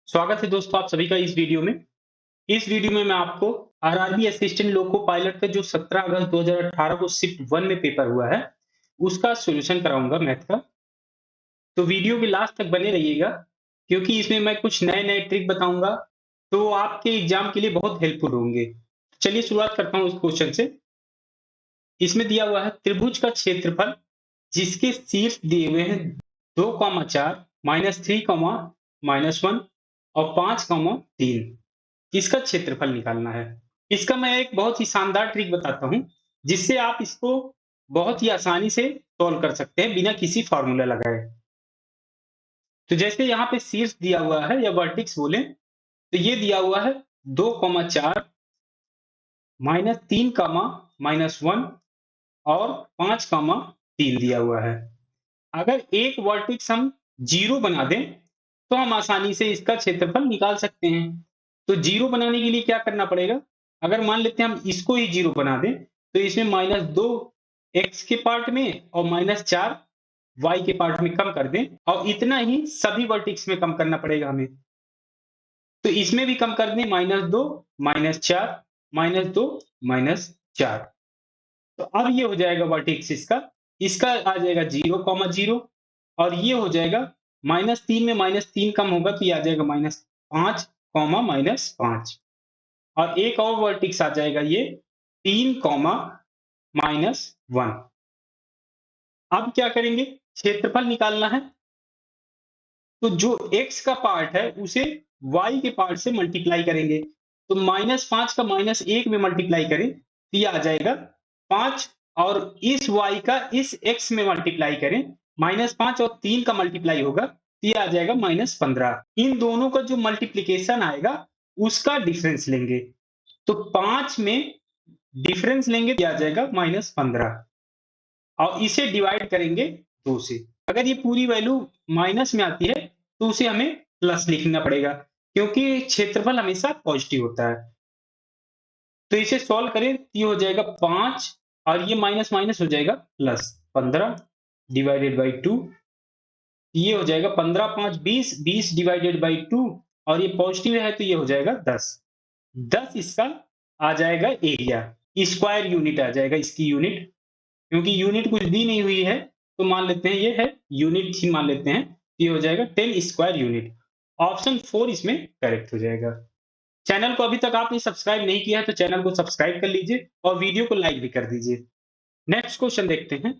स्वागत है दोस्तों आप सभी का इस वीडियो में। इस वीडियो में मैं आपको आरआरबी असिस्टेंट लोको पायलट का जो 17 अगस्त 2018 को शिफ्ट 1 में पेपर हुआ है, उसका सॉल्यूशन कराऊंगा मैथ का। तो वीडियो के लास्ट तक बने रहिएगा क्योंकि इसमें मैं कुछ नए-नए ट्रिक बताऊंगा, तो आपके एग्जाम के लिए बहुत हेल्पफुल होंगे। चलिए शुरुआत करता हूँ इस क्वेश्चन से। इसमें दिया हुआ है त्रिभुज का क्षेत्रफल जिसके शीर्ष दिए हुए हैं 2,4 -3, -1 और 5,3। इसका क्षेत्रफल निकालना है। इसका मैं एक बहुत ही शानदार ट्रिक बताता हूँ, जिससे आप इसको बहुत ही आसानी से सॉल्व कर सकते हैं बिना किसी फार्मूला लगाए। तो जैसे यहाँ पे शीर्ष दिया हुआ है या वर्टेक्स बोले, तो ये दिया हुआ है 2,4 -3, -1 और 5,3 दिया हुआ है। अगर एक वर्टेक्स हम 0 बना दें, तो हम आसानी से इसका क्षेत्रफल निकाल सकते हैं। तो 0 बनाने के लिए क्या करना पड़ेगा? अगर मान लेते हैं हम इसको ही 0 बना दें, तो इसमें -2 एक्स के पार्ट में और -4 वाई के पार्ट में कम कर दें और इतना ही सभी वर्टेक्स में कम करना पड़ेगा हमें। तो इसमें भी कम कर दें -2, -4, -2, -4। तो अब ये हो जाएगा वर्टेक्स इसका। इसका आ जाएगा 0,0 और ये हो जाएगा -3 में -3 कम होगा तो ये आ जाएगा -5, -5 और एक और वर्टेक्स आ जाएगा ये 3, -1। अब क्या करेंगे? क्षेत्रफल निकालना है। तो जो x का पार्ट है उसे y के पार्ट से मल्टीप्लाई करेंगे। तो -5 का -1 में मल्टीप्लाई करें तो ये आ जाएगा 5 और इस y का इस x में मल्टीप्लाई करें, -5 और 3 का मल्टीप्लाई होगा तो ये आ जाएगा -15। इन दोनों का जो मल्टीप्लिकेशन आएगा उसका डिफरेंस लेंगे। तो 5 में डिफरेंस लेंगे तो ये आ जाएगा -15 और इसे डिवाइड करेंगे 2 से। अगर ये पूरी वैल्यू माइनस में आती है तो उसे हमें प्लस लिखना पड़ेगा क्योंकि क्षेत्रफल हमेशा पॉजिटिव होता है। तो इसे सॉल्व करें तो ये हो जाएगा 5 और ये माइनस माइनस हो जाएगा प्लस 15 डिवाइडेड बाई 2। ये हो जाएगा 15 5 20, 20 डिवाइडेड बाई 2 और ये पॉजिटिव है तो ये हो जाएगा 10। 10 इसका आ जाएगा एरिया। स्क्वायर यूनिट आ जाएगा इसकी यूनिट, क्योंकि यूनिट कुछ दी नहीं हुई है तो मान लेते हैं ये है यूनिट ही मान लेते हैं। ये हो जाएगा 10 स्क्वायर यूनिट। ऑप्शन 4 इसमें करेक्ट हो जाएगा। चैनल को अभी तक आपने सब्सक्राइब नहीं किया है तो चैनल को सब्सक्राइब कर लीजिए और वीडियो को लाइक भी कर दीजिए। नेक्स्ट क्वेश्चन देखते हैं।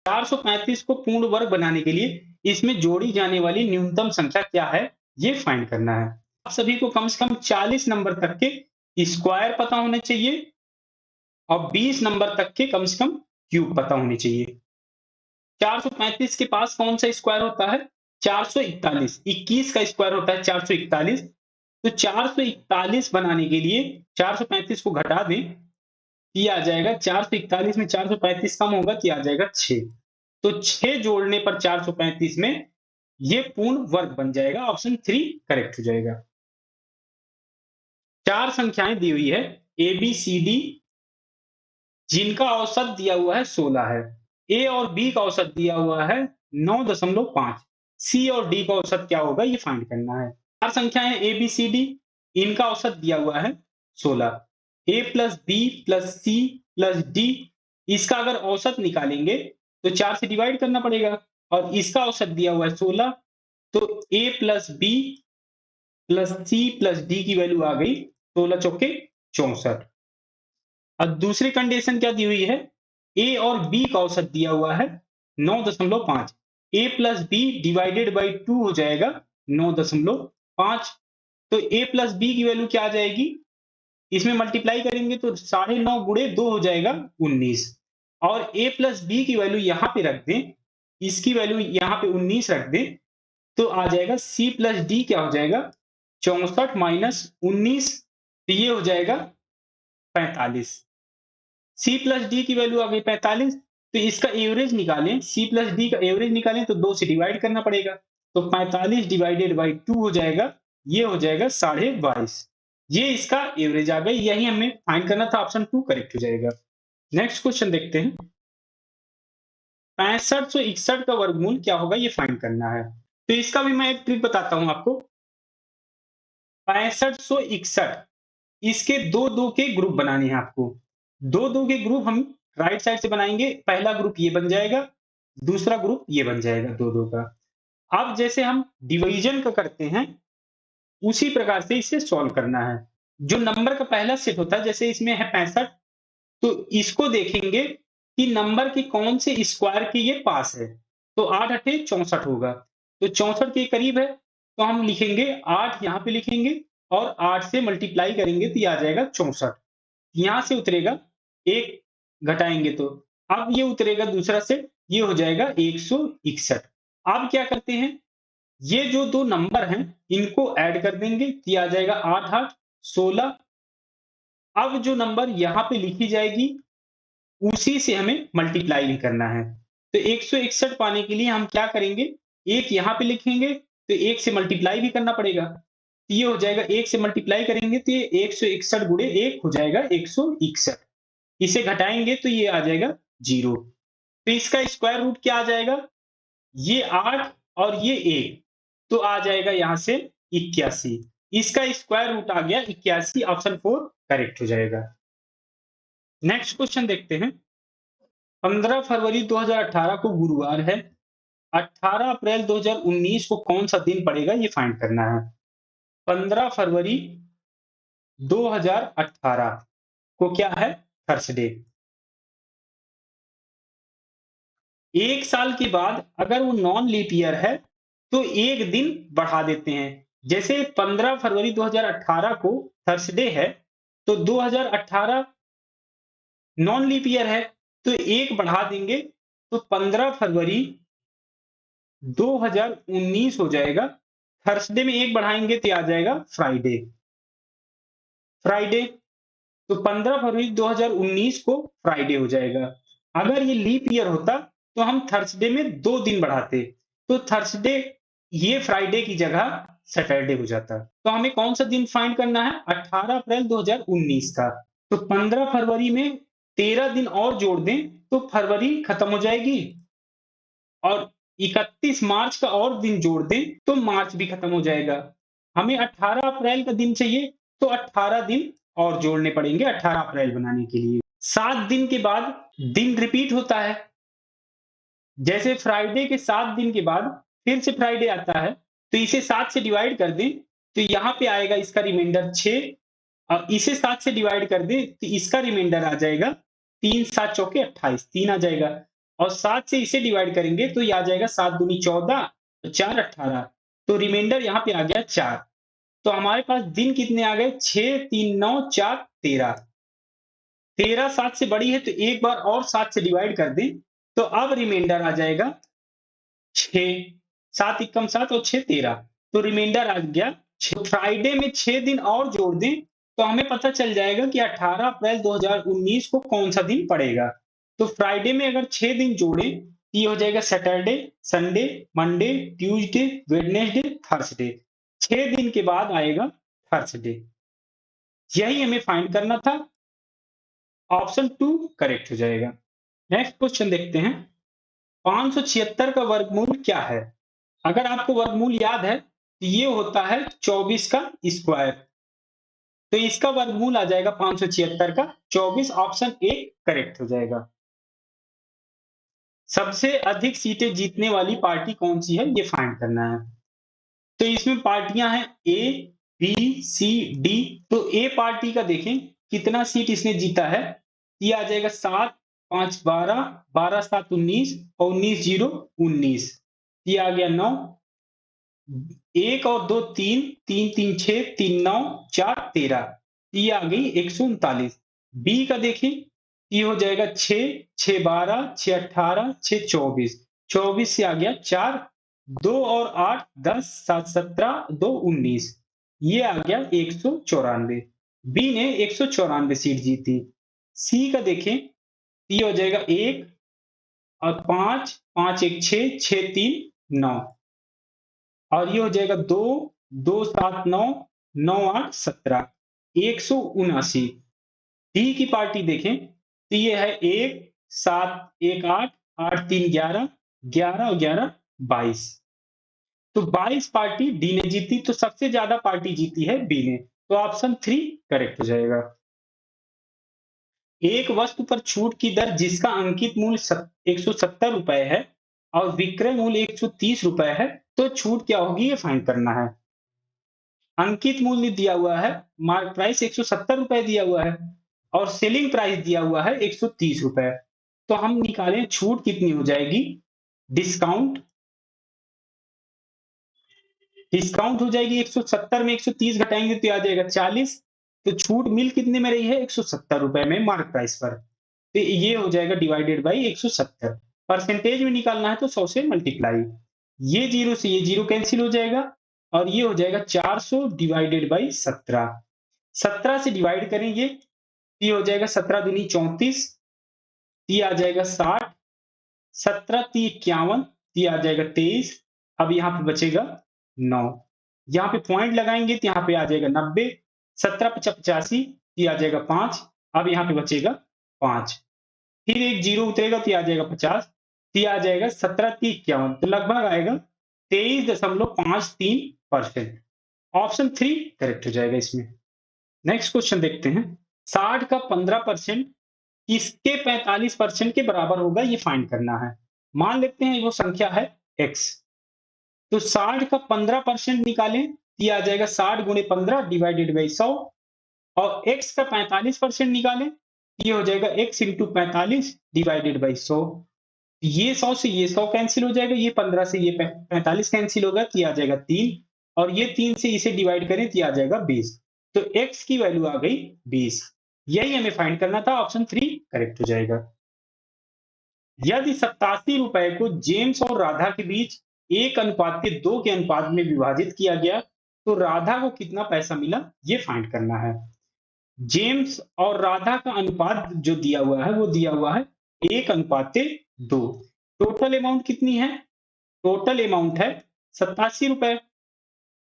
435 को पूर्ण वर्ग बनाने के लिए इसमें जोड़ी जाने वाली न्यूनतम संख्या क्या है, ये फाइंड करना है। आप सभी को कम से कम 40 नंबर तक के स्क्वायर पता होने चाहिए और 20 नंबर तक के कम से कम क्यूब पता होने चाहिए। 435 के पास कौन सा स्क्वायर होता है? 441। 21 का स्क्वायर होता है 441। तो 441 बनाने के लिए 435 को घटा दें, ये आ जाएगा 441 में 435 कम होगा तो ये आ जाएगा 6। तो 6 जोड़ने पर 435 में ये पूर्ण वर्ग बन जाएगा। ऑप्शन 3 करेक्ट हो जाएगा। चार संख्याएं दी हुई है ए बी सी डी, जिनका औसत दिया हुआ है 16 है। ए और बी का औसत दिया हुआ है 9.5। सी और डी का औसत क्या होगा ये फाइंड करना है। चार संख्याएं ए बी सी डी, इनका औसत दिया हुआ है 16। A plus B plus C plus D, इसका अगर औसत निकालेंगे तो 4 से डिवाइड करना पड़ेगा और इसका औसत दिया हुआ है 16। तो A plus B plus C plus D की वैल्यू आ गई 16 चौके 64। अब दूसरी कंडीशन क्या दी हुई है? ए और बी का औसत दिया हुआ है 9.5। ए प्लस बी डिवाइडेड बाई 2 हो जाएगा 9.5। तो ए प्लस बी की वैल्यू क्या आ जाएगी? इसमें मल्टीप्लाई करेंगे तो 9.5 गुणे 2 हो जाएगा 19। और ए प्लस बी की वैल्यू यहाँ पे रख दें, इसकी वैल्यू यहाँ पे 19 रख दें, तो आ जाएगा सी प्लस डी क्या हो जाएगा? 64 माइनस 19, तो ये हो जाएगा 45। सी प्लस डी की वैल्यू आ गई 45। तो इसका एवरेज निकालें, सी प्लस डी का एवरेज निकालें तो 2 से डिवाइड करना पड़ेगा। तो 45 डिवाइडेड बाई 2 हो जाएगा, ये हो जाएगा 22.5। ये इसका एवरेज आ गई। यही हमें फाइंड करना था। ऑप्शन 2 करेक्ट हो जाएगा। नेक्स्ट क्वेश्चन देखते हैं। 6561 का वर्गमूल क्या होगा ये फाइंड करना है। तो इसका भी मैं एक ट्रिक बताता हूं आपको। 6561, इसके दो दो के ग्रुप बनाने हैं आपको। दो दो के ग्रुप हम राइट साइड से बनाएंगे। पहला ग्रुप ये बन जाएगा, दूसरा ग्रुप ये बन जाएगा दो दो का। अब जैसे हम डिवीजन का करते हैं, उसी प्रकार से इसे सॉल्व करना है। जो नंबर का पहला सेट होता है, जैसे इसमें है 65, तो इसको देखेंगे कि नंबर के कौन से स्क्वायर के ये पास है। तो 8 अठे 64 होगा, तो 64 के करीब है, तो हम लिखेंगे 8 यहाँ पे लिखेंगे और 8 से मल्टीप्लाई करेंगे तो ये आ जाएगा 64। यहाँ से उतरेगा, एक घटाएंगे तो अब ये उतरेगा दूसरा सेट, ये हो जाएगा 161। अब क्या करते हैं, ये जो दो नंबर हैं इनको ऐड कर देंगे तो ये आ जाएगा 8 8 16। अब जो नंबर यहाँ पे लिखी जाएगी उसी से हमें मल्टीप्लाई भी करना है। तो 161 पाने के लिए हम क्या करेंगे, एक यहाँ पे लिखेंगे तो एक से मल्टीप्लाई भी करना पड़ेगा। तो ये हो जाएगा, एक से मल्टीप्लाई करेंगे तो ये 161 गुणे एक हो जाएगा 161। इसे घटाएंगे तो ये आ जाएगा 0। तो इसका स्क्वायर रूट क्या आ जाएगा, ये 8 और ये 1, तो आ जाएगा यहाँ से 81। इसका स्क्वायर रूट आ गया 81, ऑप्शन 4 करेक्ट हो जाएगा। नेक्स्ट क्वेश्चन देखते हैं। 15 फरवरी 2018 को गुरुवार है। 18 अप्रैल 2019 को कौन सा दिन पड़ेगा, ये फाइंड करना है। 15 फरवरी 2018 को क्या है, थर्सडे। एक साल के बाद अगर वो नॉन लीप ईयर है तो एक दिन बढ़ा देते हैं। जैसे 15 फरवरी 2018 को थर्सडे है, तो 2018 नॉन लीप ईयर है, तो एक बढ़ा देंगे तो 15 फरवरी 2019 हो जाएगा। थर्सडे में एक बढ़ाएंगे तो आ जाएगा फ्राइडे। फ्राइडे, तो 15 फरवरी 2019 को फ्राइडे हो जाएगा। अगर ये लीप ईयर होता तो हम थर्सडे में 2 दिन बढ़ाते, तो थर्सडे ये फ्राइडे की जगह सैटरडे हो जाता। तो हमें कौन सा दिन फाइंड करना है, 18 अप्रैल 2019 का। तो 15 फरवरी में 13 दिन और जोड़ दें तो फरवरी खत्म हो जाएगी, और 31 मार्च का और दिन जोड़ दें तो मार्च भी खत्म हो जाएगा। हमें 18 अप्रैल का दिन चाहिए, तो 18 दिन और जोड़ने पड़ेंगे 18 अप्रैल बनाने के लिए। 7 दिन के बाद दिन रिपीट होता है। जैसे फ्राइडे के 7 दिन के बाद फिर से फ्राइडे आता है, तो इसे 7 से डिवाइड कर दें तो यहाँ पे आएगा इसका रिमाइंडर 6, और इसे 7 से डिवाइड कर दें तो इसका रिमाइंडर आ जाएगा 3 7 चौके 28, 3 आ जाएगा। और 7 से इसे डिवाइड करेंगे तो ये आ जाएगा 7 दूनी 14, 4 18, तो रिमाइंडर यहाँ पे आ गया 4। तो हमारे पास दिन कितने आ गए, 6 3 9 4 13। 13 7 से बड़ी है तो एक बार और 7 से डिवाइड कर दें, तो अब रिमाइंडर आ जाएगा 6। 7 एकम 7 और 6 13, तो रिमाइंडर आ गया 6। फ्राइडे में 6 दिन और जोड़ दें तो हमें पता चल जाएगा कि 18 अप्रैल 2019 को कौन सा दिन पड़ेगा। तो फ्राइडे में अगर 6 दिन जोड़े तो ये हो जाएगा Saturday, Sunday, Monday, Tuesday, Wednesday, Thursday. 6 दिन के बाद आएगा थर्सडे। यही हमें फाइंड करना था, ऑप्शन 2 करेक्ट हो जाएगा। नेक्स्ट क्वेश्चन देखते हैं। 576 का वर्गमूल क्या है। अगर आपको वर्गमूल याद है तो ये होता है 24 का स्क्वायर, तो इसका वर्गमूल आ जाएगा 576 का 24, ऑप्शन ए करेक्ट हो जाएगा। सबसे अधिक सीटें जीतने वाली पार्टी कौन सी है, ये फाइंड करना है। तो इसमें पार्टियां हैं ए बी सी डी। तो ए पार्टी का देखें कितना सीट इसने जीता है, ये आ जाएगा 7 5 12, 12 7 19 और 19 0 19, ये आ गया 9। 1 और 2 3, 3 3 6, 3 9 4 13, ये आ गई 139। बी का देखें, ये हो जाएगा 6 6 12, 6 18, 6 24, 24 से आ गया 4, 2 और 8 10, 7 17, 2 19, ये आ गया 194। बी ने 194 सीट जीती। सी का देखें, ये हो जाएगा 1 और 5 5 1 6, 6 3 9, और ये हो जाएगा 2 2 7 9, 9 8 17, 179। डी की पार्टी देखें तो ये है 1 7 1 8, 8 3 11, 11 और 11 22, तो 22 पार्टी डी ने जीती, तो सबसे ज्यादा पार्टी जीती है बी ने, तो ऑप्शन 3 करेक्ट हो जाएगा। एक वस्तु पर छूट की दर जिसका अंकित मूल्य 170 रुपए है और विक्रय मूल्य 130 रुपए है, तो छूट क्या होगी ये फाइंड करना है। अंकित मूल्य दिया हुआ है, मार्क प्राइस 170 रुपए दिया हुआ है और सेलिंग प्राइस दिया हुआ है 130 रुपए। तो हम निकालें छूट कितनी हो जाएगी। डिस्काउंट डिस्काउंट हो जाएगी 170 में 130 घटाएंगे तो आ जाएगा 40। तो छूट मिल कितने में रही है 170 रुपए में मार्क प्राइस पर, तो ये हो जाएगा डिवाइडेड बाई 170। परसेंटेज में निकालना है तो 100 से मल्टीप्लाई। ये जीरो से ये जीरो कैंसिल हो जाएगा और ये हो जाएगा 400 डिवाइडेड बाई 17। 17 से डिवाइड करेंगे, ये हो जाएगा 17 दूनी 34, ये आ जाएगा 60, 17 ती 51, ये आ जाएगा 23। अब यहाँ पे बचेगा 9, यहाँ पे पॉइंट लगाएंगे तो यहाँ पे आ जाएगा 90, 17 पचा 85, ये आ जाएगा 5। अब यहाँ पे बचेगा 5, फिर एक जीरो उतरेगा तो ये आ जाएगा 50, ये आ जाएगा 17 ती 51, तो लगभग आएगा 23.53%। ऑप्शन 3 करेक्ट हो जाएगा इसमें। नेक्स्ट क्वेश्चन देखते हैं। 60 का 15% किसके 45% के बराबर होगा ये फाइंड करना है। मान लेते हैं वो संख्या है x, तो 60 का 15% निकालें, ये आ जाएगा 60 गुणे 15 डिवाइडेड बाई 100 और x का 45% निकालें, ये हो जाएगा x इंटू 45 डिवाइडेड बाई 100। ये 100 से ये 100 कैंसिल हो जाएगा, ये 15 से ये 45 कैंसिल होगा तो ये आ जाएगा 3 और ये 3 से इसे डिवाइड करें तो ये आ जाएगा 20। तो x की वैल्यू आ गई 20। यही हमें फाइंड करना था, ऑप्शन 3 करेक्ट हो जाएगा। यदि 87 रुपए को जेम्स और राधा के बीच 1:2 के अनुपात में विभाजित किया गया तो राधा को कितना पैसा मिला ये फाइंड करना है। जेम्स और राधा का अनुपात जो दिया हुआ है वो दिया हुआ है 1:2। टोटल अमाउंट कितनी है, टोटल अमाउंट है 87 रुपए।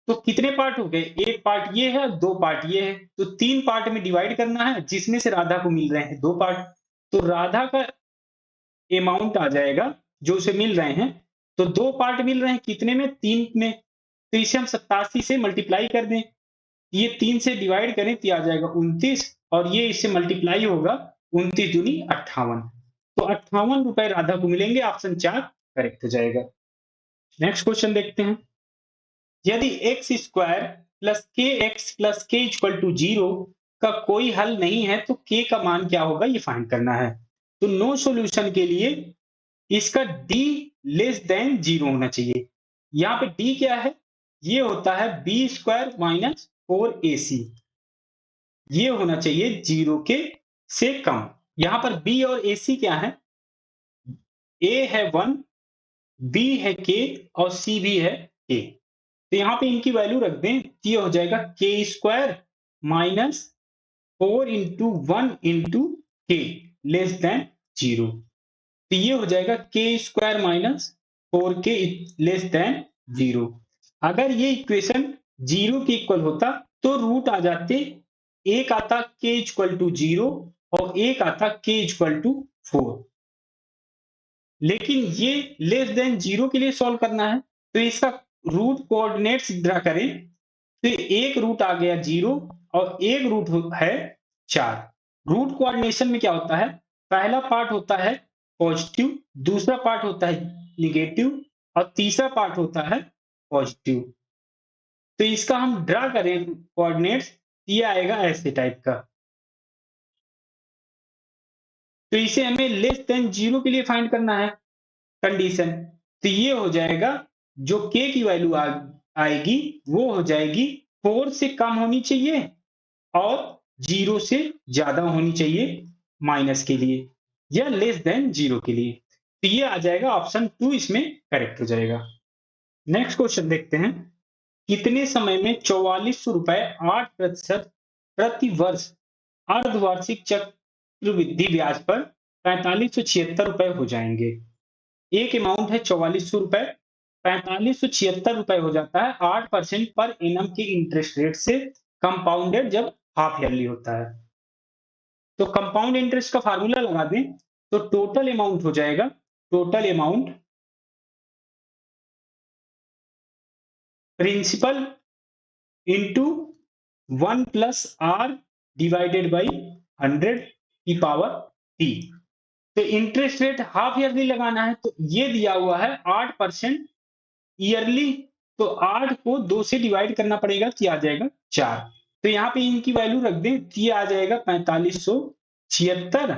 तो कितने पार्ट हो गए, एक पार्ट ये है, दो पार्ट ये है, तो 3 पार्ट में डिवाइड करना है जिसमें से राधा को मिल रहे हैं 2 पार्ट। तो राधा का अमाउंट आ जाएगा जो उसे मिल रहे हैं, तो 2 पार्ट मिल रहे हैं कितने में, 3 में, तो इसे हम 87 से मल्टीप्लाई कर दें, ये 3 से डिवाइड करें तो आ जाएगा 29 और ये इससे मल्टीप्लाई होगा 29 दूनी 58। तो 58 रुपए राधा को मिलेंगे, ऑप्शन 4 करेक्ट हो जाएगा। नेक्स्ट क्वेश्चन देखते हैं। यदि एक्स स्क्वायर प्लस के एक्स प्लस के इक्वल टू 0 का कोई हल नहीं है तो के का मान क्या होगा ये फाइंड करना है। तो नो सॉल्यूशन के लिए इसका d लेस देन 0 होना चाहिए। यहाँ पे d क्या है, ये होता है बी स्क्वायर माइनस 4ac, ये होना चाहिए 0 के से कम। यहाँ पर b और ac क्या है, a है 1, b है k और c भी है k। तो यहाँ पे इनकी वैल्यू रख दें, ये हो जाएगा के स्क्वायर माइनस 4 इंटू 1 इंटू के लेस देन 0। तो ये हो जाएगा के स्क्वायर माइनस 4 के लेस देन 0। अगर ये इक्वेशन 0 के इक्वल होता तो रूट आ जाते, एक आता के इक्वल टू 0 और एक आता के इक्वल टू 4। लेकिन ये लेस देन 0 के लिए सॉल्व करना है, तो इसका रूट कोऑर्डिनेट्स ड्रा करें, तो एक रूट आ गया 0 और एक रूट है 4। रूट कोऑर्डिनेशन में क्या होता है, पहला पार्ट होता है पॉजिटिव, दूसरा पार्ट होता है निगेटिव और तीसरा पार्ट होता है पॉजिटिव। तो इसका हम ड्रा करें कोऑर्डिनेट्स, ये आएगा ऐसे टाइप का। तो इसे हमें लेस देन 0 के लिए फाइंड करना है कंडीशन। तो ये हो जाएगा जो k की वैल्यू आएगी वो हो जाएगी 4 से कम होनी चाहिए और 0 से ज्यादा होनी चाहिए माइनस के लिए या लेस देन 0 के लिए। तो ये आ जाएगा ऑप्शन 2 इसमें करेक्ट हो जाएगा। नेक्स्ट क्वेश्चन देखते हैं। कितने समय में 4400 रुपए 8% प्रति वर्ष अर्धवार्षिक चक्रवृद्धि ब्याज पर 4576 रुपए हो जाएंगे। एक अमाउंट है 4400 रुपए, 4576 रुपए हो जाता है 8% पर एनम के इंटरेस्ट रेट से कंपाउंडेड जब हाफ ईयरली होता है। तो कंपाउंड इंटरेस्ट का फार्मूला लगा दें, तो टोटल अमाउंट हो जाएगा, total amount principal into 1 plus R divided by 100 की पावर टी। तो इंटरेस्ट रेट हाफ ईयरली लगाना है, तो ये दिया हुआ है 8% ईयरली, तो 8 को 2 से डिवाइड करना पड़ेगा, तो ये आ जाएगा 4। तो यहाँ पे इनकी वैल्यू रख दें, तो ये आ जाएगा 4576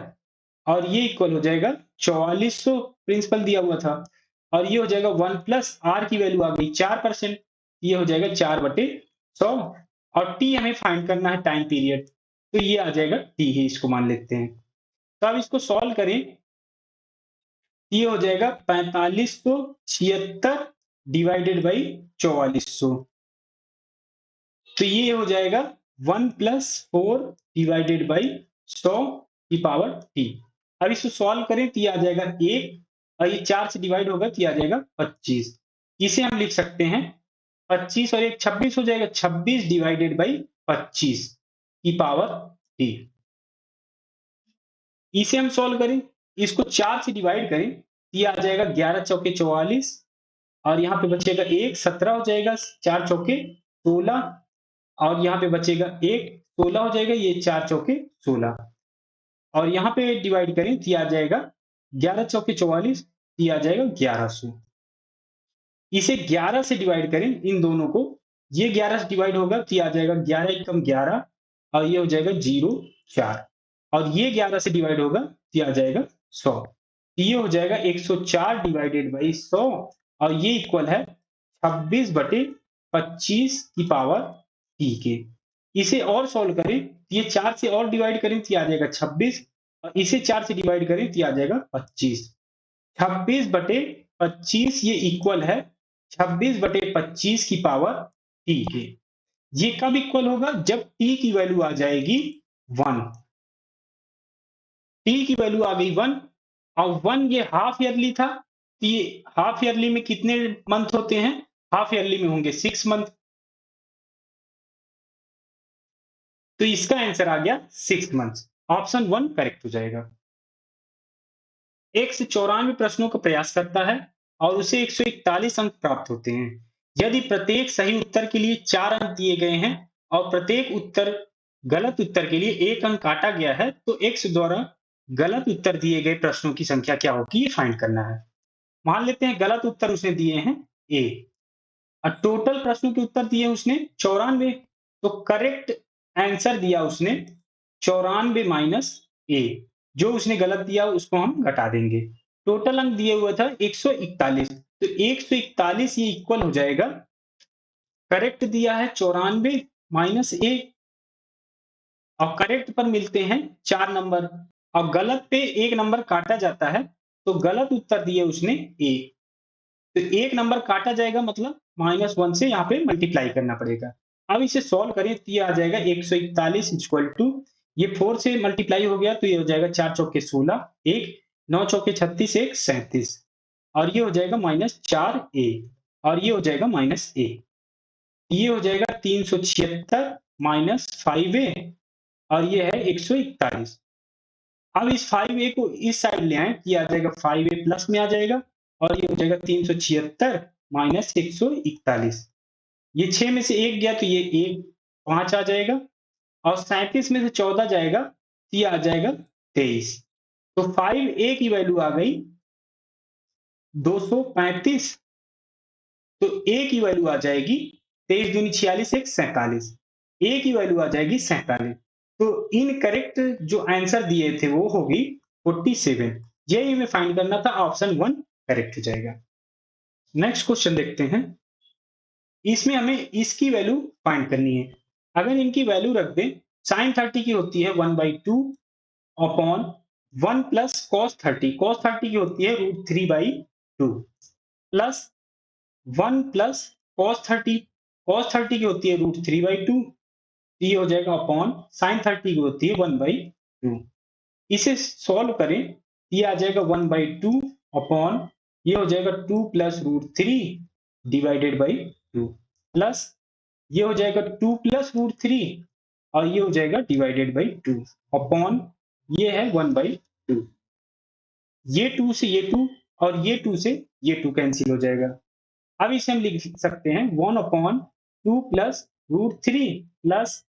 और ये इक्वल हो जाएगा 4400 प्रिंसिपल दिया हुआ था, और ये हो जाएगा 1 प्लस आर की वैल्यू आ गई 4%, ये हो जाएगा 4/100, और टी हमें फाइंड करना है टाइम पीरियड, तो ये आ जाएगा टी ही, इसको मान लेते हैं। तो अब इसको सॉल्व करें, ये हो जाएगा 4576 डिवाइडेड बाई 4400, तो ये हो जाएगा 1 प्लस 4 डिवाइडेड बाई 100 की पावर टी। अब इसको सॉल्व करें तो ये आ जाएगा 1, और ये 4 से डिवाइड होगा तो ये आ जाएगा 25। इसे हम लिख सकते हैं 25 और 1 26 हो जाएगा, 26 डिवाइडेड बाई 25 की पावर टी। इसे हम सॉल्व करें, इसको 4 से डिवाइड करें, ये आ जाएगा 11 चौके 44, और यहाँ पे बचेगा 1 17 हो जाएगा, 4 चौके 16, और यहाँ पे बचेगा 1 16 हो जाएगा, ये 4 चौके 16, और यहाँ पे डिवाइड करें तो ये आ जाएगा 11 चौके 44, ये आ जाएगा 1100। इसे 11 से डिवाइड करें इन दोनों को, ये 11 से डिवाइड होगा तो ये आ जाएगा 11 एकम 11, और ये हो जाएगा 0 4, और ये 11 से डिवाइड होगा तो ये आ जाएगा 100, ये हो जाएगा 104 डिवाइडेड बाई 100, और ये इक्वल है 26/25 की पावर टी के। इसे और सॉल्व करें, ये 4 से और डिवाइड करें तो ये आ जाएगा 26, और इसे 4 से डिवाइड करें तो ये आ जाएगा 25। 26/25 ये इक्वल है 26/25 की पावर टी के। ये कब इक्वल होगा? जब टी की वैल्यू आ जाएगी 1। टी की वैल्यू आ गई 1, और 1 ये हाफ ईयरली था, तो ये हाफ ईयरली में कितने मंथ होते हैं? हाफ ईयरली में होंगे 6 मंथ, तो इसका आंसर आ गया 6 मंथ। ऑप्शन 1 करेक्ट हो जाएगा। 194 प्रश्नों का प्रयास करता है और उसे 141 अंक प्राप्त होते हैं। यदि प्रत्येक सही उत्तर के लिए 4 अंक दिए गए हैं और प्रत्येक उत्तर गलत उत्तर के लिए 1 अंक काटा गया है, तो x द्वारा गलत उत्तर दिए गए प्रश्नों की संख्या क्या होगी, ये फाइंड करना है। मान लेते हैं गलत उत्तर उसने दिए हैं a, और टोटल प्रश्नों के उत्तर दिए उसने 94, तो करेक्ट आंसर दिया उसने 94 माइनस a, जो उसने गलत दिया उसको हम घटा देंगे। टोटल अंक दिए हुआ था 141, तो 141 ये इक्वल हो जाएगा, करेक्ट दिया है 94 माइनस a, और करेक्ट पर मिलते हैं 4 नंबर, और गलत पे 1 नंबर काटा जाता है, तो गलत उत्तर दिए उसने a, तो 1 नंबर काटा जाएगा, मतलब -1 से यहाँ पे मल्टीप्लाई करना पड़ेगा। अब इसे सॉल्व करें तो ये आ जाएगा 141 इक्वल टू, ये 4 से मल्टीप्लाई हो गया तो ये हो जाएगा 4 चौके 16, 1 9 चौके 36, 1 37, और ये हो जाएगा -4a, और ये हो जाएगा -a, ये हो जाएगा 376 माइनस 5a, और ये है 141। अब इस 5a को इस साइड ले आए, ये आ जाएगा 5a प्लस में आ जाएगा, और ये हो जाएगा 376 माइनस 141। ये 6 में से 1 गया तो ये 1 5 आ जाएगा, और 37 में से 14 जाएगा तो ये आ जाएगा 23। तो 5a की वैल्यू आ गई 235, तो a की वैल्यू आ जाएगी 23 दूनी 46, 1 47, a की वैल्यू आ जाएगी 47। तो इनकरेक्ट जो आंसर दिए थे वो होगी 47, यही हमें फाइंड करना था, ऑप्शन 1 करेक्ट हो जाएगा। नेक्स्ट क्वेश्चन देखते हैं, इसमें हमें इसकी वैल्यू फाइंड करनी है। अगर इनकी वैल्यू रख दें, sin 30 की होती है 1/2 अपॉन 1 प्लस cos 30, cos 30 की होती है √3/2 प्लस 1 प्लस cos 30 की होती है √3/2, ये हो जाएगा अपॉन sin 30 की होती है 1/2। इसे सॉल्व करें, ये आ जाएगा 1/2 अपॉन, ये हो जाएगा 2 प्लस √3 डिवाइडेड बाई 2, प्लस ये हो जाएगा 2 प्लस √3, और ये हो जाएगा डिवाइडेड बाई 2 अपॉन, ये है 1/2। ये 2 से ये 2, और ये 2 से ये 2 कैंसिल हो जाएगा, अब इसे हम लिख सकते हैं 1/2 plus √3 plus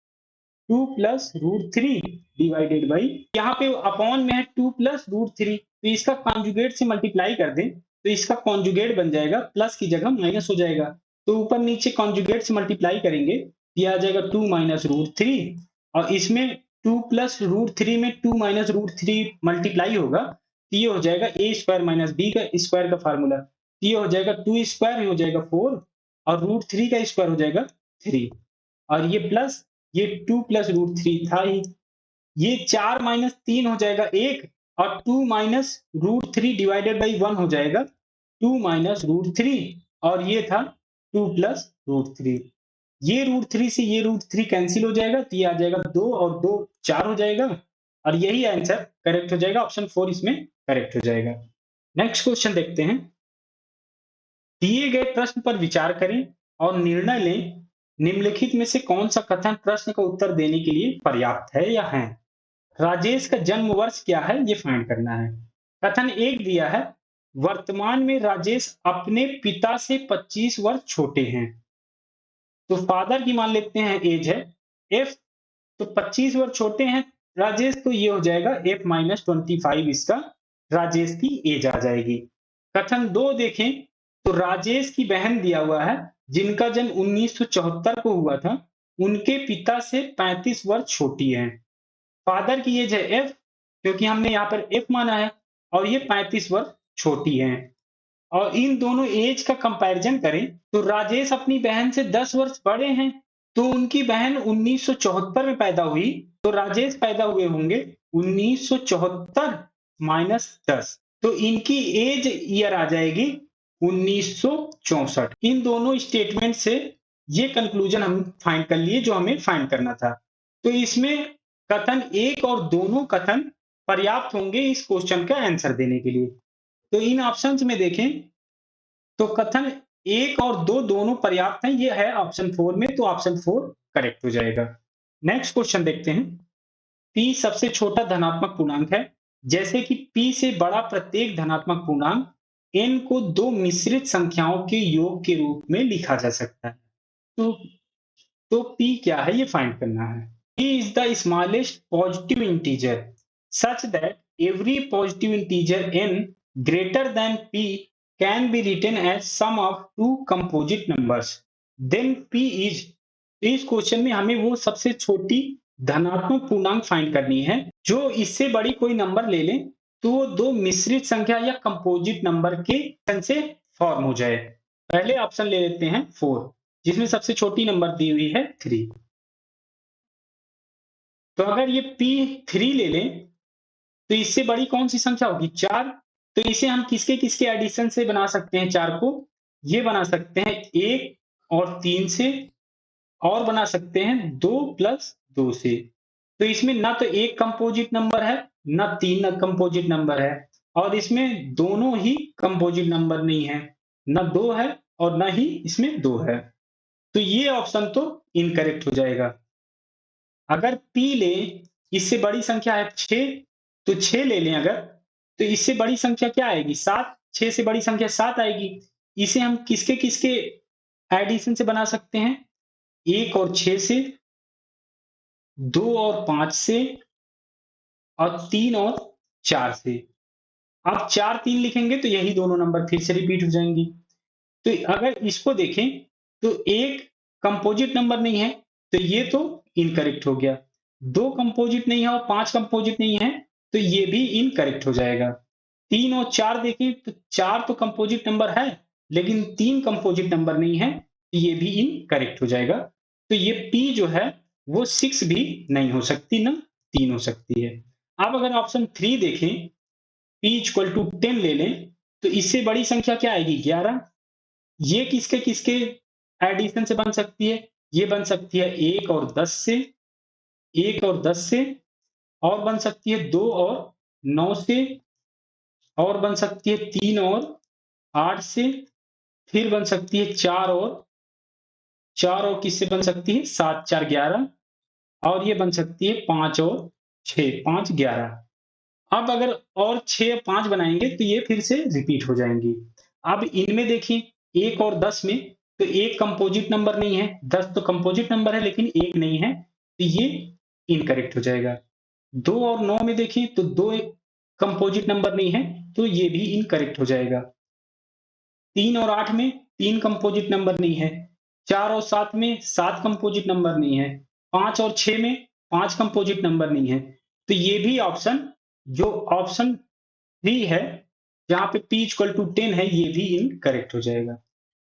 2 plus √3 divided by, यहाँ पे अपॉन में है 2 प्लस √3, तो इसका कॉन्जुगेट से मल्टीप्लाई कर दें तो इसका कॉन्जुगेट बन जाएगा, प्लस की जगह माइनस हो जाएगा। तो ऊपर नीचे कॉन्जुगेट से मल्टीप्लाई करेंगे, ये आ जाएगा 2 माइनस √3, और इसमें 2 प्लस √3 में 2 माइनस √3 मल्टीप्लाई होगा, तो ये हो जाएगा a स्क्वायर माइनस b का स्क्वायर का फार्मूला, ये हो जाएगा 2 स्क्वायर हो जाएगा 4, और √3 का स्क्वायर हो जाएगा 3, और ये प्लस ये 2 प्लस √3 था ही, ये 4 माइनस 3 हो जाएगा 1, और 2 माइनस √3 डिवाइडेड बाई 1 हो जाएगा 2 माइनस √3, और ये था 2 प्लस √3। ये √3 से ये √3 कैंसिल हो जाएगा, तो ये आ जाएगा 2 और 2 4 हो जाएगा, और यही आंसर करेक्ट हो जाएगा, ऑप्शन 4 इसमें करेक्ट हो जाएगा। नेक्स्ट क्वेश्चन देखते हैं। दिए गए प्रश्न पर विचार करें और निर्णय लें, निम्नलिखित में से कौन सा कथन प्रश्न का उत्तर देने के लिए पर्याप्त है या है। राजेश का जन्म वर्ष क्या है, ये फाइंड करना है। कथन 1 दिया है, वर्तमान में राजेश अपने पिता से 25 वर्ष छोटे हैं, तो फादर की मान लेते हैं एज है एफ, तो 25 वर्ष छोटे हैं राजेश, तो ये हो जाएगा f माइनस 25, इसका राजेश की एज आ जाएगी। कथन 2 देखें, तो राजेश की बहन दिया हुआ है जिनका जन्म 1974 को हुआ था, उनके पिता से 35 वर्ष छोटी है। फादर की एज है f, क्योंकि हमने यहाँ पर f माना है, और ये 35 वर्ष छोटी है। और इन दोनों एज का कंपैरिजन करें, तो राजेश अपनी बहन से 10 वर्ष बड़े हैं, तो उनकी बहन 1974 में पैदा हुई, तो राजेश पैदा हुए होंगे 1974 माइनस 10, तो इनकी एज ईयर आ जाएगी 1964। इन दोनों स्टेटमेंट से ये कंक्लूजन हम फाइंड कर लिए जो हमें फाइंड करना था। तो इसमें कथन 1 और दोनों कथन पर्याप्त होंगे इस क्वेश्चन का आंसर देने के लिए। तो इन ऑप्शंस में देखें, तो कथन 1 और 2 दोनों पर्याप्त हैं, ये है ऑप्शन 4 में, तो ऑप्शन 4 करेक्ट हो जाएगा। नेक्स्ट क्वेश्चन देखते हैं। p सबसे छोटा धनात्मक पूर्णांक है, जैसे कि p से बड़ा प्रत्येक धनात्मक पूर्णांक n को दो मिश्रित संख्याओं के योग के रूप में लिखा जा सकता है। तो p क्या है, ये फाइंड करना है। p is the smallest positive integer such that every positive integer n greater than p can be written as sum of two composite numbers. Then p is, इस क्वेश्चन में हमें वो सबसे छोटी धनात्मक पूर्णांक फाइंड करनी है जो इससे बड़ी कोई नंबर ले लें तो वो दो मिश्रित संख्या या कंपोजिट नंबर के से फॉर्म हो जाए। पहले ऑप्शन ले लेते हैं 4, जिसमें सबसे छोटी नंबर दी हुई है 3। तो अगर ये p3 ले लें तो इससे बड़ी कौन सी संख्या होगी, 4। तो इसे हम किसके किसके एडिशन से बना सकते हैं, 4 को ये बना सकते हैं 1 और 3 से, और बना सकते हैं 2 प्लस 2 से। तो इसमें ना तो एक कंपोजिट नंबर है ना 3 कंपोजिट नंबर है, और इसमें दोनों ही कंपोजिट नंबर नहीं है, ना 2 है और ना ही इसमें 2 है। तो ये ऑप्शन तो इनकरेक्ट हो जाएगा। अगर p ले, इससे बड़ी संख्या है 6, तो 6 ले लें अगर, तो इससे बड़ी संख्या क्या आएगी, 7। 6 से बड़ी संख्या 7 आएगी। इसे हम किसके किसके एडिशन से बना सकते हैं, 1 और 6 से, 2 और 5 से, और 3 और 4 से। अब 4 3 लिखेंगे तो यही दोनों नंबर फिर से रिपीट हो जाएंगी। तो अगर इसको देखें तो एक कंपोजिट नंबर नहीं है, तो ये तो इनकरेक्ट हो गया। 2 कंपोजिट नहीं है और 5 कंपोजिट नहीं है, तो ये भी इनकरेक्ट हो जाएगा। 3 और 4 देखें तो 4 तो कंपोजिट नंबर है, लेकिन 3 कंपोजिट नंबर नहीं है, तो ये भी इनकरेक्ट हो जाएगा। तो ये p जो है वो 6 भी नहीं हो सकती, ना 3 हो सकती है। अब अगर ऑप्शन 3 देखें, p इक्वल टू 10 ले लें, तो इससे बड़ी संख्या क्या आएगी, 11। ये किसके किसके एडिशन से बन सकती है, ये बन सकती है 1 और 10 से, 1 और 10 से, और बन सकती है 2 और 9 से, और बन सकती है 3 और 8 से, फिर बन सकती है 4 और किससे बन सकती है, 7 4 11, और ये बन सकती है 5 और 6 5 11। अब अगर और 6 5 बनाएंगे तो ये फिर से रिपीट हो जाएंगी। अब इनमें देखिए 1 और 10 में, तो एक कंपोजिट नंबर नहीं है, 10 तो कंपोजिट नंबर है लेकिन एक नहीं है, तो ये इनकरेक्ट हो जाएगा। 2 और 9 में देखें तो 2 एक कंपोजिट नंबर नहीं है, तो ये भी इनकरेक्ट हो जाएगा। 3 और 8 में 3 कंपोजिट नंबर नहीं है, 4 और 7 में 7 कंपोजिट नंबर नहीं है, 5 और 6 में 5 कंपोजिट नंबर नहीं है, तो ये भी ऑप्शन, जो ऑप्शन 3 है, जहाँ पे p इक्वल टू 10 है, ये भी इनकरेक्ट हो जाएगा।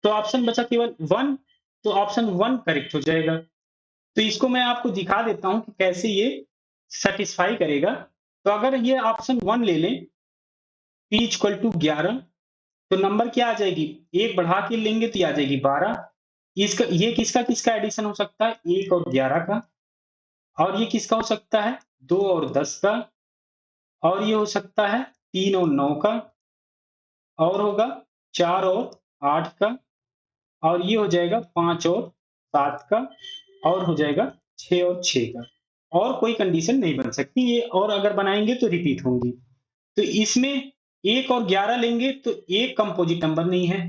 तो ऑप्शन बचा केवल 1, तो ऑप्शन 1 करेक्ट हो जाएगा। तो इसको मैं आपको दिखा देता हूँ कि कैसे ये सेटिस्फाई करेगा। तो अगर ये ऑप्शन 1 ले लें, p इक्वल टू 11, तो नंबर क्या आ जाएगी, एक बढ़ा के लेंगे तो ये आ जाएगी 12। इसका ये किसका किसका एडिशन हो सकता है, 1 और 11 का। और ये किसका हो सकता है, 2 और 10 का। और ये हो सकता है 3 और 9 का। और होगा 4 और 8 का। और ये हो जाएगा 5 और 7 का। और हो जाएगा 6 और 6 का। और कोई कंडीशन नहीं बन सकती ये, और अगर बनाएंगे तो रिपीट होंगी। तो इसमें 1 और 11 लेंगे तो एक कंपोजिट नंबर नहीं है।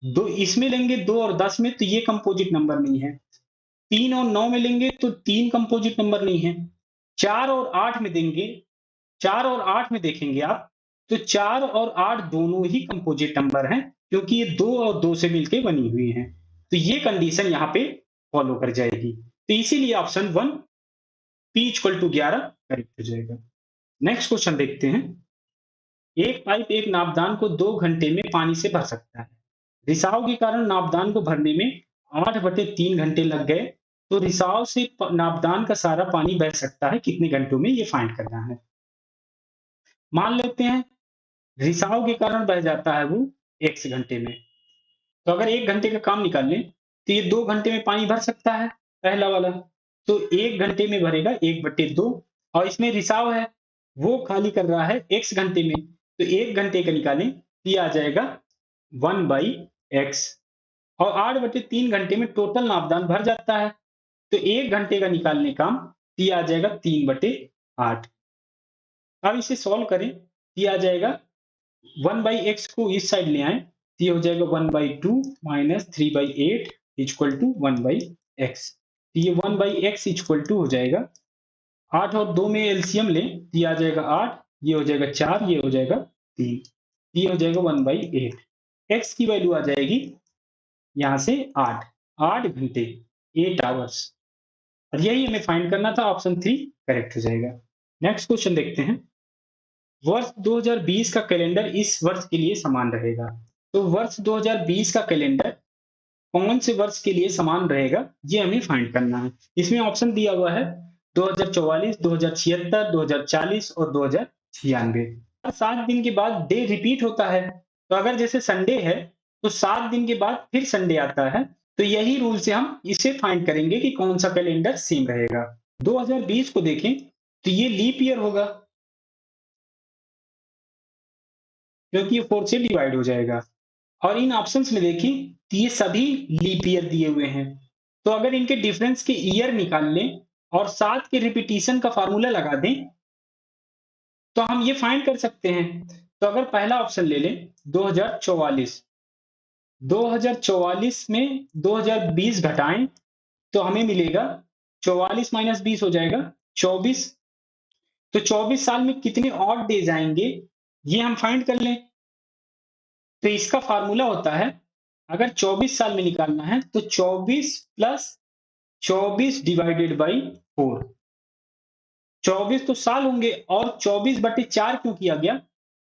दो इसमें लेंगे 2 और 10 में, तो ये कंपोजिट नंबर नहीं है। 3 और 9 में लेंगे तो 3 कंपोजिट नंबर नहीं है। 4 और 8 में देंगे, 4 और 8 में देखेंगे आप, तो 4 और 8 दोनों ही कंपोजिट नंबर हैं, क्योंकि ये 2 और 2 से मिलके बनी हुई हैं। तो ये कंडीशन यहाँ पे फॉलो कर जाएगी। तो इसीलिए option 1 p equal to 11 correct हो जाएगा। नेक्स्ट क्वेश्चन देखते हैं। एक पाइप एक नापदान को 2 घंटे में पानी से भर सकता है। रिसाव के कारण नापदान को भरने में 8/3 घंटे लग गए, तो रिसाव से नापदान का सारा पानी बह सकता है कितने घंटों में, ये फाइंड करना है। मान लेते हैं रिसाव के कारण बह जाता है वो x घंटे में। तो अगर 1 घंटे का काम निकाल लें, तो ये 2 घंटे में पानी भर सकता है, पहला वाला। तो 1 घंटे में भरेगा 1/2। और इसमें रिसाव है, वो खाली कर रहा है x घंटे में। तो 1 घंटे का निकालें, तो ये आ जाएगा 1/x। और 8/3 घंटे में टोटल नापदान भर जाता है। तो 1 घंटे का निकालने काम, तो ये आ जाएगा 3/8। अब इसे सॉल्व करें, तो ये आ जाएगा 1/x को इस साइड ले आए, तो ये हो जाएगा 1/2 माइनस 3/8 इक्वल टू 1/x। तो ये 1/x इक्वल टू हो जाएगा 8 और 2 में एलसीएम लें, तो ये आ जाएगा 8, ये हो जाएगा 4, ये हो जाएगा 3, ये हो जाएगा 1/8। x की वैल्यू आ जाएगी यहाँ से 8 घंटे, 8 आवर्स। और यही हमें फाइंड करना था, ऑप्शन 3 करेक्ट हो जाएगा। नेक्स्ट क्वेश्चन देखते हैं। वर्ष 2020 का कैलेंडर इस वर्ष के लिए समान रहेगा। तो वर्ष 2020 का कैलेंडर कौन से वर्ष के लिए समान रहेगा, ये हमें फाइंड करना है। इसमें ऑप्शन दिया हुआ है 2044, 2076, 2040 और 2096। 7 दिन के बाद डे रिपीट होता है। तो अगर जैसे संडे है, तो 7 दिन के बाद फिर संडे आता है। तो यही रूल से हम इसे फाइंड करेंगे कि कौन सा कैलेंडर सेम रहेगा। 2020 को देखें तो ये लीप ईयर होगा, क्योंकि ये 4 से डिवाइड हो जाएगा। और इन ऑप्शंस में देखिए तो ये सभी लीप ईयर दिए हुए हैं। तो अगर इनके डिफरेंस के ईयर निकाल लें और 7 के रिपीटिशन का फार्मूला लगा दें, तो हम ये फाइंड कर सकते हैं। तो अगर पहला ऑप्शन ले लें 2044, 2044 में 2020 घटाएं तो हमें मिलेगा 44 माइनस 20 हो जाएगा 24। तो 24 साल में कितने ऑड डेज आएंगे, ये हम फाइंड कर लें। तो इसका फार्मूला होता है, अगर 24 साल में निकालना है तो 24 प्लस 24 डिवाइडेड बाई 4। 24 तो साल होंगे, और 24/4 क्यों किया गया,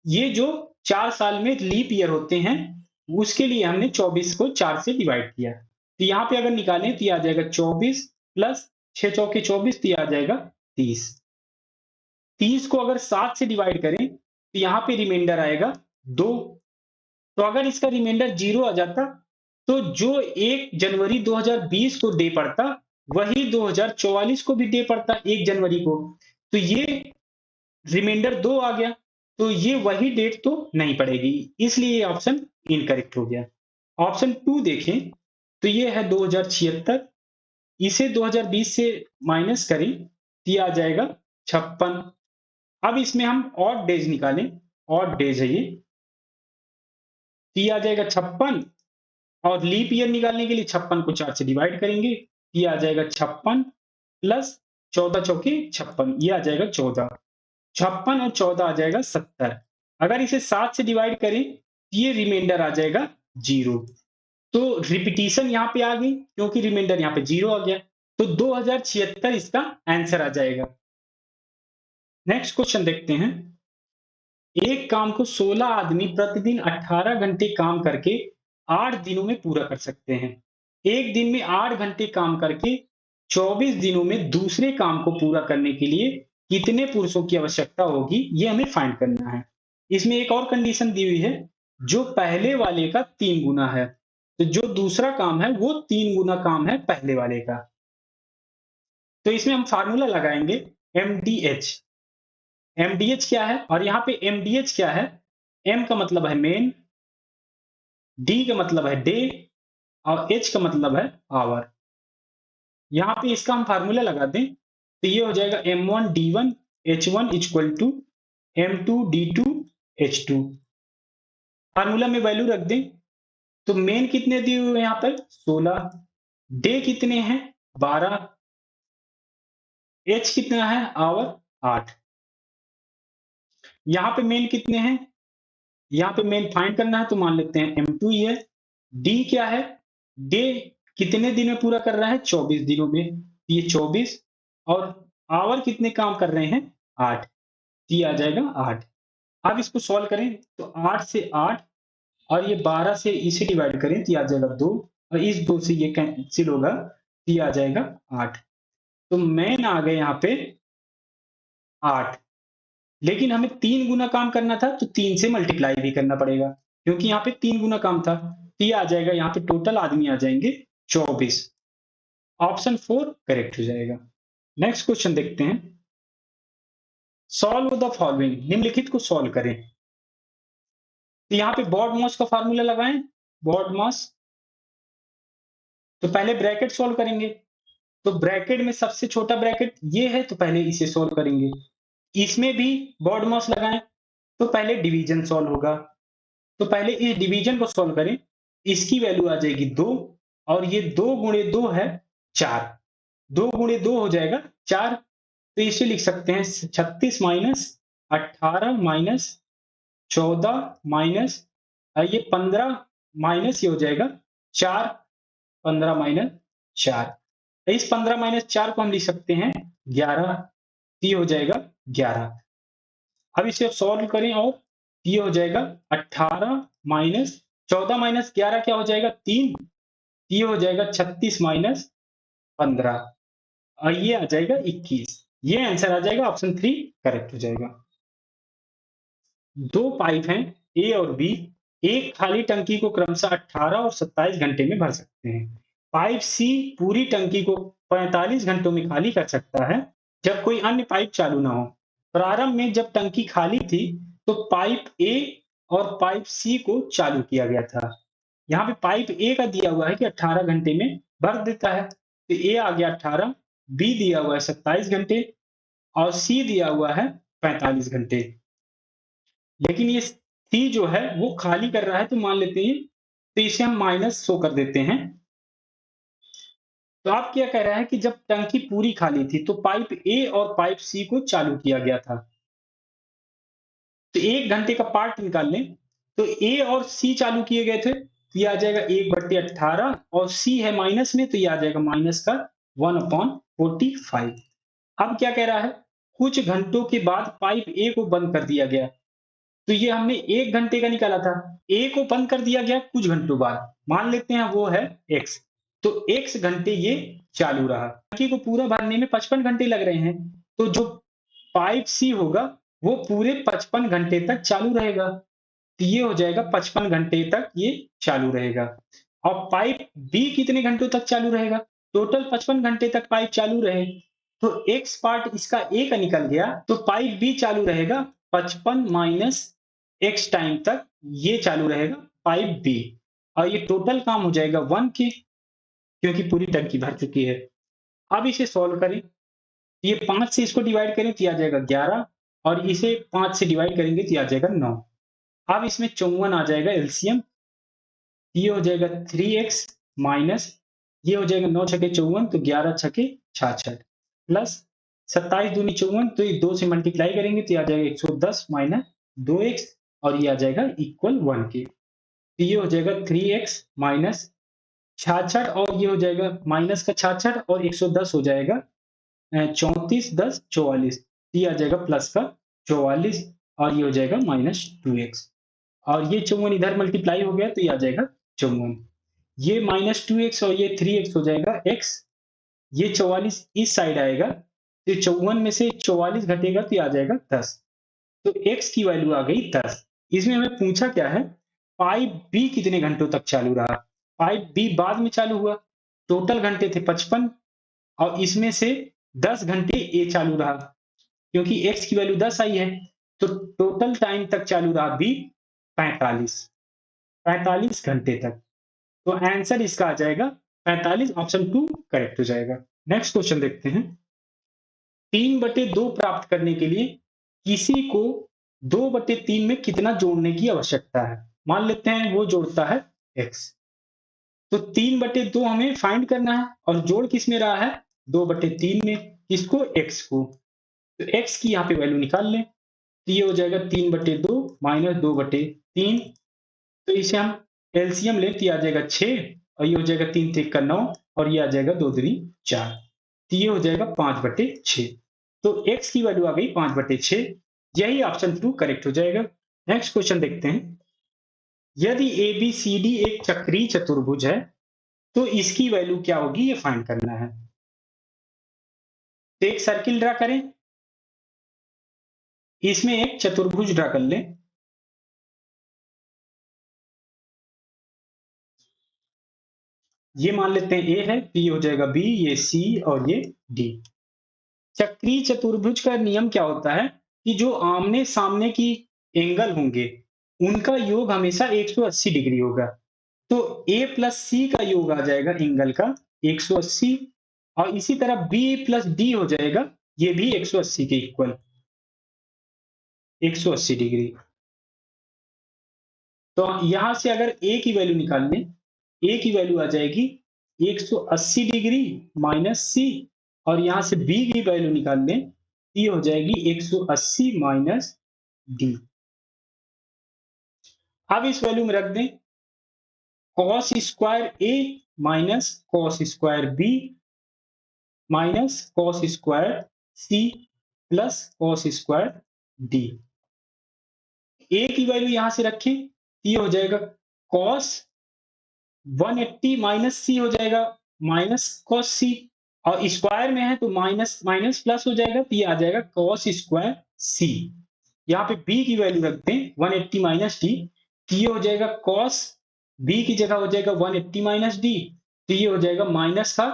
ये जो 4 साल में लीप ईयर होते हैं, उसके लिए हमने 24 को 4 से डिवाइड किया। तो यहाँ पे अगर निकालें तो ये आ जाएगा 24 प्लस 6 चौके 24, तो ये आ जाएगा 30। 30 को अगर 7 से डिवाइड करें तो यहाँ पे रिमाइंडर आएगा 2। तो अगर इसका रिमाइंडर 0 आ जाता, तो जो 1 जनवरी 2020 को डे पड़ता, वही 2044 को भी डे पड़ता 1 जनवरी को। तो ये रिमाइंडर 2 आ गया, तो ये वही डेट तो नहीं पड़ेगी, इसलिए ये ऑप्शन इनकरेक्ट हो गया। ऑप्शन 2 देखें तो ये है 2076, इसे 2020 से माइनस करें तो ये आ जाएगा 56। अब इसमें हम ऑड डेज निकालें, ऑड डेज है ये, तो ये आ जाएगा 56 और लीप ईयर निकालने के लिए 56 को 4 से डिवाइड करेंगे, ये आ जाएगा 56 प्लस 14 चौके 56, ये आ जाएगा 14। 56 और 14 आ जाएगा 70। अगर इसे 7 से डिवाइड करें, ये रिमाइंडर आ जाएगा 0। तो रिपीटिशन यहाँ पे आ गई क्योंकि रिमाइंडर यहाँ पे 0 आ गया। तो 2076 इसका आंसर आ जाएगा। नेक्स्ट क्वेश्चन देखते हैं। एक काम को 16 आदमी प्रतिदिन 18 घंटे काम करके 8 दिनों में पूरा कर सकते हैं। एक दिन में 8 घंटे काम करके 24 दिनों में दूसरे काम को पूरा करने के लिए कितने पुरुषों की आवश्यकता होगी, ये हमें फाइंड करना है। इसमें एक और कंडीशन दी हुई है, जो पहले वाले का 3 गुना है। तो जो दूसरा काम है वो 3 गुना काम है पहले वाले का। तो इसमें हम फार्मूला लगाएंगे MDH। MDH क्या है, और यहाँ पे MDH क्या है? M का मतलब है मेन, D का मतलब है डे, और H का मतलब है आवर। यहाँ पे इसका हम फार्मूला लगा दें तो ये हो जाएगा M1D1 H1 equal to M2D2 H2। Formula में वैल्यू रख दें तो मेन कितने दिए हुए हैं यहाँ पर 16, डे कितने हैं 12, H कितना है आवर 8। यहाँ पे मेन कितने हैं, यहाँ पे मेन फाइंड करना है तो मान लेते हैं M2 ही है। D क्या है, डे कितने दिन में पूरा कर रहा है 24 दिनों में, ये 24, और आवर कितने काम कर रहे हैं 8, ये आ जाएगा 8। अब इसको सॉल्व करें तो 8 से 8 और ये 12 से इसे डिवाइड करें तो ये आ जाएगा 2, और इस 2 से ये कैंसिल होगा तो ये आ जाएगा 8। तो मेन आ गए यहाँ पे 8, लेकिन हमें 3 गुना काम करना था तो 3 से मल्टीप्लाई भी करना पड़ेगा क्योंकि यहाँ पे 3 गुना काम था। तो ये आ जाएगा, यहाँ पे टोटल आदमी आ जाएंगे 24। ऑप्शन 4 करेक्ट हो जाएगा। नेक्स्ट क्वेश्चन देखते हैं। सॉल्व द फॉलोइंग, निम्नलिखित को सॉल्व करें। तो यहाँ पे बॉड मास का फार्मूला लगाएं, बॉड मास। तो पहले ब्रैकेट सॉल्व करेंगे, तो ब्रैकेट में सबसे छोटा ब्रैकेट ये है तो पहले इसे सॉल्व करेंगे। इसमें भी बॉड मास लगाएं तो पहले डिवीजन सॉल्व होगा। तो पहले इस डिवीजन को सॉल्व करें, इसकी वैल्यू आ जाएगी 2, और ये 2 गुणे 2 है 4, 2 गुणे 2 हो जाएगा 4। तो इसे लिख सकते हैं 36 माइनस 18 माइनस 14 माइनस ये 15 माइनस ये हो जाएगा 4, 15 माइनस 4। इस 15 माइनस 4 को हम लिख सकते हैं 11, ये हो जाएगा 11। अब इसे सॉल्व करें और ये हो जाएगा 18 माइनस 14 माइनस 11 क्या हो जाएगा 3, ये हो जाएगा 36 माइनस 15, और ये आ जाएगा 21। ये आंसर आ जाएगा, ऑप्शन 3 करेक्ट हो जाएगा। दो पाइप हैं ए और बी, एक खाली टंकी को क्रमशः 18 और 27 घंटे में भर सकते हैं। पाइप सी पूरी टंकी को 45 घंटों में खाली कर सकता है जब कोई अन्य पाइप चालू ना हो। प्रारंभ में जब टंकी खाली थी तो पाइप ए और पाइप सी को चालू किया गया था। यहाँ पे पाइप ए का दिया हुआ है कि 18 घंटे में भर देता है, तो ए आ गया 18, बी दिया हुआ है 27 घंटे, और सी दिया हुआ है 45 घंटे। लेकिन ये सी जो है वो खाली कर रहा है तो मान लेते हैं, तो इसे हम माइनस शो कर देते हैं। तो आप क्या कह रहा है कि जब टंकी पूरी खाली थी तो पाइप ए और पाइप सी को चालू किया गया था। तो 1 घंटे का पार्ट निकाल लें, तो ए और सी चालू किए गए थे तो ये आ जाएगा 1/18, और सी है माइनस में तो ये आ जाएगा माइनस का 1/45। अब क्या कह रहा है, कुछ घंटों के बाद पाइप ए को बंद कर दिया गया। तो ये हमने 1 घंटे का निकाला था, ए को बंद कर दिया गया कुछ घंटों बाद, मान लेते हैं वो है x। तो x घंटे ये चालू रहा। टंकी को पूरा भरने में 55 घंटे लग रहे हैं, तो जो पाइप सी होगा वो पूरे 55 घंटे तक चालू रहेगा। तो ये हो जाएगा 55 घंटे तक ये चालू रहेगा। और पाइप बी कितने घंटों तक चालू रहेगा, टोटल 55 घंटे तक पाइप चालू रहे, तो x पार्ट इसका ए का निकल गया, तो पाइप बी चालू रहेगा 55 माइनस x टाइम तक ये चालू रहेगा पाइप बी, और ये टोटल काम हो जाएगा 1 के, क्योंकि पूरी टंकी भर चुकी है। अब इसे सॉल्व करें, ये 5 से इसको डिवाइड करें तो आ जाएगा 11, और इसे 5 से डिवाइड करेंगे तो आ जाएगा 9। अब इसमें 54 आ जाएगा एलसीएम, ये हो जाएगा 3x माइनस ये हो जाएगा 9 छके 54 तो 11 छके 66 प्लस 27 दूनी 54 तो ये 2 से मल्टीप्लाई करेंगे तो ये आ जाएगा 110 माइनस 2x और ये आ जाएगा इक्वल 1 के। तो ये हो जाएगा 3x माइनस 66 और ये हो जाएगा माइनस का 66 और 110 हो जाएगा 34 10 44 ये आ जाएगा प्लस का 44 और ये हो जाएगा माइनस 2x और ये 54 इधर मल्टीप्लाई हो गया तो ये आ जाएगा 54 ये माइनस 2x और ये 3x हो जाएगा x ये 44 इस साइड आएगा तो 54 में से 44 घटेगा तो ये आ जाएगा 10 तो x की वैल्यू आ गई 10। इसमें हमें पूछा क्या है पाइप बी कितने घंटों तक चालू रहा। पाइप बी बाद में चालू हुआ टोटल घंटे थे 55 और इसमें से 10 घंटे ए चालू रहा क्योंकि x की वैल्यू 10 आई है तो टोटल टाइम तक चालू रहा बी 45 घंटे तक। तो आंसर इसका आ जाएगा 45 ऑप्शन 2 करेक्ट हो जाएगा। नेक्स्ट क्वेश्चन देखते हैं 3/2 प्राप्त करने के लिए किसी को 2/3 में कितना जोड़ने की आवश्यकता है। मान लेते हैं वो जोड़ता है x तो 3/2 हमें फाइंड करना है और जोड़ किस में रहा है 2/3 में किसको x को तो x की यहाँ पे वैल्यू निकाल लें तो ये हो जाएगा 3/2 माइनस 2/3 तो इसे हम एलसीएम लें तो ये आ जाएगा 6 और ये हो जाएगा 3 3 का 9 और ये आ जाएगा 2 दूनी 4 तो ये हो जाएगा 5/6 तो x की वैल्यू आ गई 5/6 यही ऑप्शन 2 करेक्ट हो जाएगा। नेक्स्ट क्वेश्चन देखते हैं यदि ABCD एक चक्रीय चतुर्भुज है तो इसकी वैल्यू क्या होगी ये फाइंड करना है। तो एक सर्किल ड्रा करें इसमें एक चतुर्भुज ड्रा कर लें ये मान लेते हैं ए है तो ये हो जाएगा बी ये सी और ये डी। चक्रीय चतुर्भुज का नियम क्या होता है कि जो आमने सामने की एंगल होंगे उनका योग हमेशा 180 डिग्री होगा तो ए प्लस सी का योग आ जाएगा एंगल का 180 और इसी तरह बी प्लस डी हो जाएगा ये भी 180 के इक्वल 180 डिग्री। तो यहां से अगर ए की वैल्यू निकाल लें ए की वैल्यू आ जाएगी 180 डिग्री माइनस सी और यहां से बी की वैल्यू निकाल लें ये हो जाएगी 180 माइनस डी। अब इस वैल्यू में रख दें cos square A minus cos square B minus cos square C plus cos square D. A की वैल्यू यहां से रखें ये हो जाएगा कॉस 180 माइनस सी हो जाएगा माइनस कॉस सी और स्क्वायर में है तो माइनस माइनस प्लस हो जाएगा तो ये आ जाएगा कॉस स्क्वायर सी। यहाँ पे बी की वैल्यू रखते हैं 180 माइनस डी तो ये हो जाएगा कॉस बी की जगह हो जाएगा 180 माइनस डी तो ये हो जाएगा माइनस का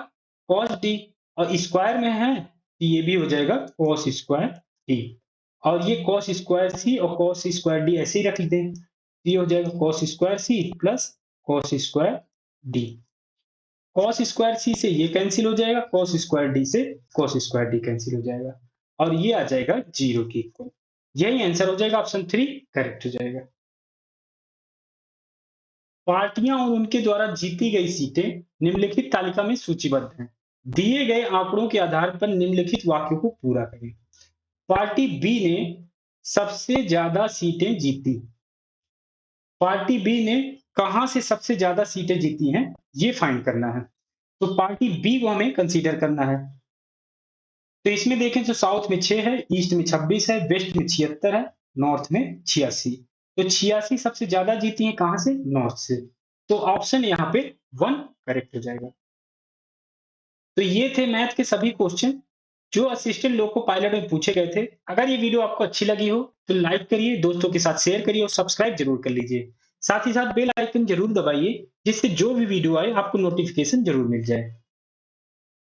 कॉस डी और स्क्वायर में है तो ये भी हो जाएगा कॉस स्क्वायर डी और ये कॉस स्क्वायर सी और कॉस स्क्वायर डी ऐसे ही रख दें तो ये हो जाएगा cos square C plus cos square D. Cos square C से ये कैंसिल हो जाएगा कॉस स्क्वायर डी से कॉस स्क्वायर डी कैंसिल हो जाएगा और ये आ जाएगा 0 के इक्वल। यही आंसर हो जाएगा ऑप्शन 3 करेक्ट हो जाएगा। पार्टियां और उनके द्वारा जीती गई सीटें निम्नलिखित तालिका में सूचीबद्ध हैं दिए गए आंकड़ों के आधार पर निम्नलिखित वाक्यों को पूरा करें। पार्टी बी ने सबसे ज्यादा सीटें जीती। पार्टी बी ने कहां से सबसे ज्यादा सीटें जीती हैं ये फाइंड करना है तो पार्टी बी को हमें कंसीडर करना है। तो इसमें देखें तो साउथ में 6 है ईस्ट में 26 है वेस्ट में 76 है नॉर्थ में 86 तो 86 सबसे ज्यादा जीती हैं कहां से नॉर्थ से तो ऑप्शन यहाँ पे 1 करेक्ट हो जाएगा। तो ये थे मैथ के सभी क्वेश्चन जो असिस्टेंट लोको पायलट में पूछे गए थे। अगर ये वीडियो आपको अच्छी लगी हो तो लाइक करिए दोस्तों के साथ शेयर करिए और सब्सक्राइब जरूर कर लीजिए साथ ही साथ बेल आइकन जरूर दबाइए जिससे जो भी वीडियो आए आपको नोटिफिकेशन जरूर मिल जाए।